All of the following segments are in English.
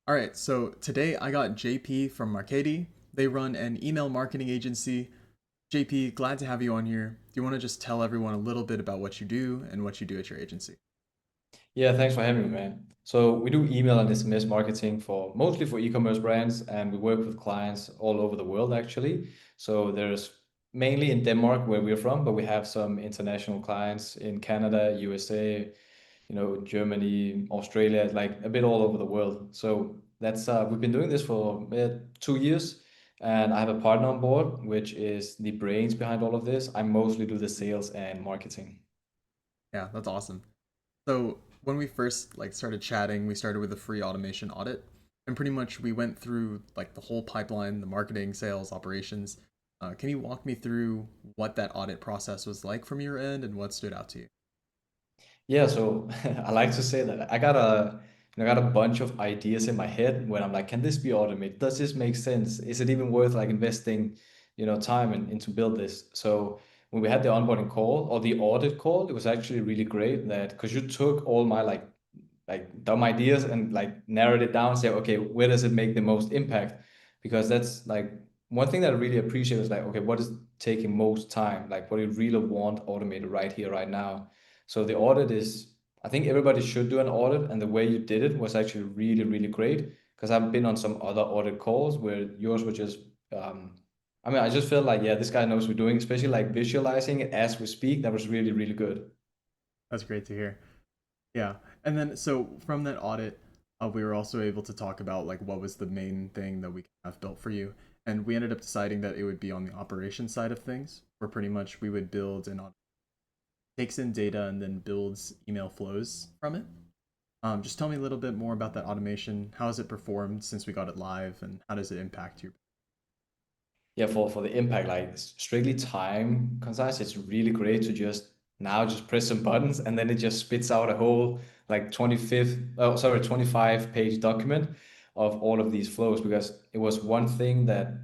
All right, so today I got JP from Marcati. They run an email marketing agency. JP, glad to have you on here. Do you want to just tell everyone a little bit about what you do and what you do at your agency? Yeah, thanks for having me, man. So we do email and SMS marketing for mostly for e-commerce brands, and we work with clients all over the world actually. So there's mainly in Denmark where we're from, but we have some international clients in Canada, USA, Germany, Australia, like a bit all over the world. So that's we've been doing this for 2 years, and I have a partner on board, which is the brains behind all of this. I mostly do the sales and marketing. Yeah, that's awesome. So when we first started chatting, we started with a free automation audit, and pretty much we went through like the whole pipeline, the marketing, sales, operations. Can you walk me through what that audit process was like from your end and what stood out to you? Yeah, so I like to say that I got a bunch of ideas in my head when I'm like, can this be automated? Does this make sense? Is it even worth like investing, time into build this? So when we had the onboarding call or the audit call, it was actually really great that because you took all my like dumb ideas and like narrowed it down, say, okay, where does it make the most impact? Because that's like one thing that I really appreciate is like, okay, what is taking most time? Like what do you really want automated right here, right now? So the audit is, I think everybody should do an audit, and the way you did it was actually really, really great. Because I've been on some other audit calls where yours were just, I mean, I just felt like, yeah, this guy knows what we're doing, especially like visualizing it as we speak. That was really, really good. That's great to hear. Yeah. And then so from that audit, we were also able to talk about like what was the main thing that we have built for you. And we ended up deciding that it would be on the operations side of things, where pretty much we would build and takes in data and then builds email flows from it. Just tell me a little bit more about that automation. How has it performed since we got it live, and how does it impact you? Yeah, for the impact, like strictly time concise, it's really great to just press some buttons and then it just spits out a whole like 25 page document of all of these flows because it was one thing that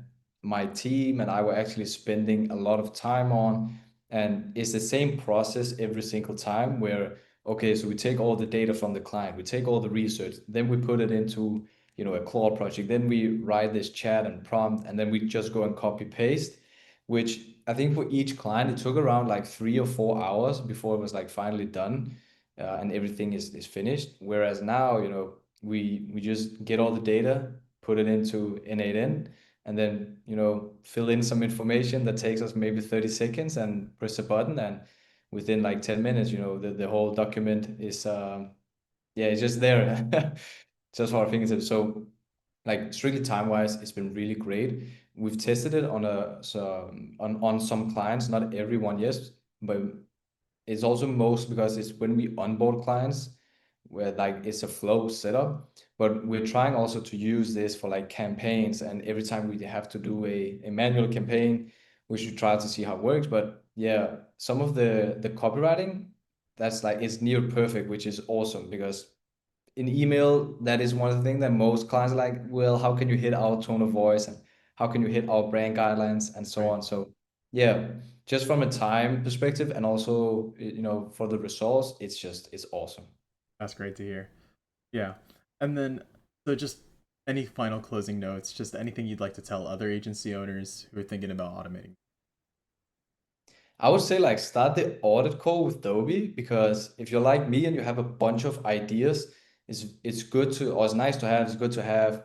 my team and I were actually spending a lot of time on. And it's the same process every single time where, okay, so we take all the data from the client, we take all the research, then we put it into a Claude project. Then we write this chat and prompt, and then we just go and copy paste, which I think for each client, it took around like 3 or 4 hours before it was like finally done, and everything is finished. Whereas now, we just get all the data, put it into N8N, and then, fill in some information that takes us maybe 30 seconds and press a button. And within like 10 minutes, the whole document is, yeah, it's just there. Just for our fingertips. So like strictly time wise, it's been really great. We've tested it on some clients, not everyone, yes, but it's also most because it's when we onboard clients where like it's a flow setup. But we're trying also to use this for like campaigns, and every time we have to do a manual campaign, we should try to see how it works. But yeah, some of the copywriting, that's like it's near perfect, which is awesome because in email, that is one of the things that most clients are like, well, how can you hit our tone of voice and how can you hit our brand guidelines and so Right. on. So yeah, just from a time perspective and also, for the results, it's awesome. That's great to hear. Yeah. And then, so just any final closing notes, just anything you'd like to tell other agency owners who are thinking about automating. I would say like start the audit call with Adobe because if you're like me and you have a bunch of ideas, it's good to, or it's nice to have, it's good to have.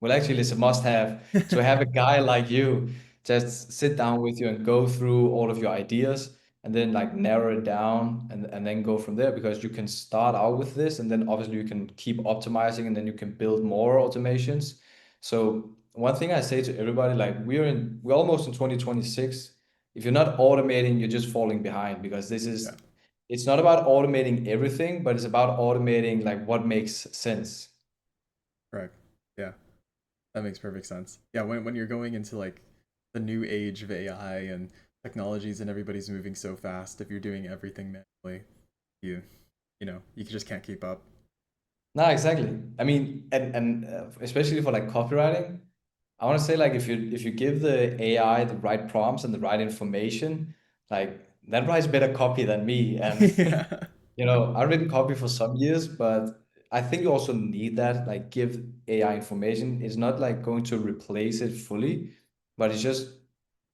Well, actually, it's a must-have to have a guy like you just sit down with you and go through all of your ideas and then like narrow it down and then go from there because you can start out with this and then obviously you can keep optimizing and then you can build more automations. So one thing I say to everybody, like we're almost in 2026. If you're not automating, you're just falling behind because Yeah. it's not about automating everything, but it's about automating like what makes sense. Correct. Yeah. That makes perfect sense. Yeah, when you're going into like the new age of AI and technologies and everybody's moving so fast, if you're doing everything manually, you you just can't keep up. No, exactly. I mean, and especially for like copywriting, I want to say like if you give the AI the right prompts and the right information, like that writes better copy than me. And Yeah. I've written copy for some years, but I think you also need that, like give AI information. It's not like going to replace it fully, but it's just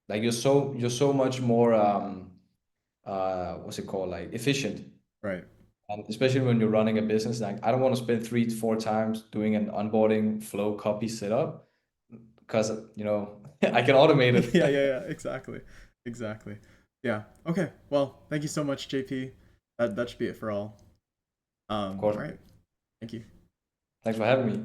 like you're so much more what's it called, like efficient. Right. And especially when you're running a business, like I don't want to spend 3 to 4 times doing an onboarding flow copy setup because I can automate it. Yeah. Exactly. Exactly. Yeah. Okay. Well, thank you so much, JP. That should be it for all. Of course. All right. Thank you. Thanks for having me.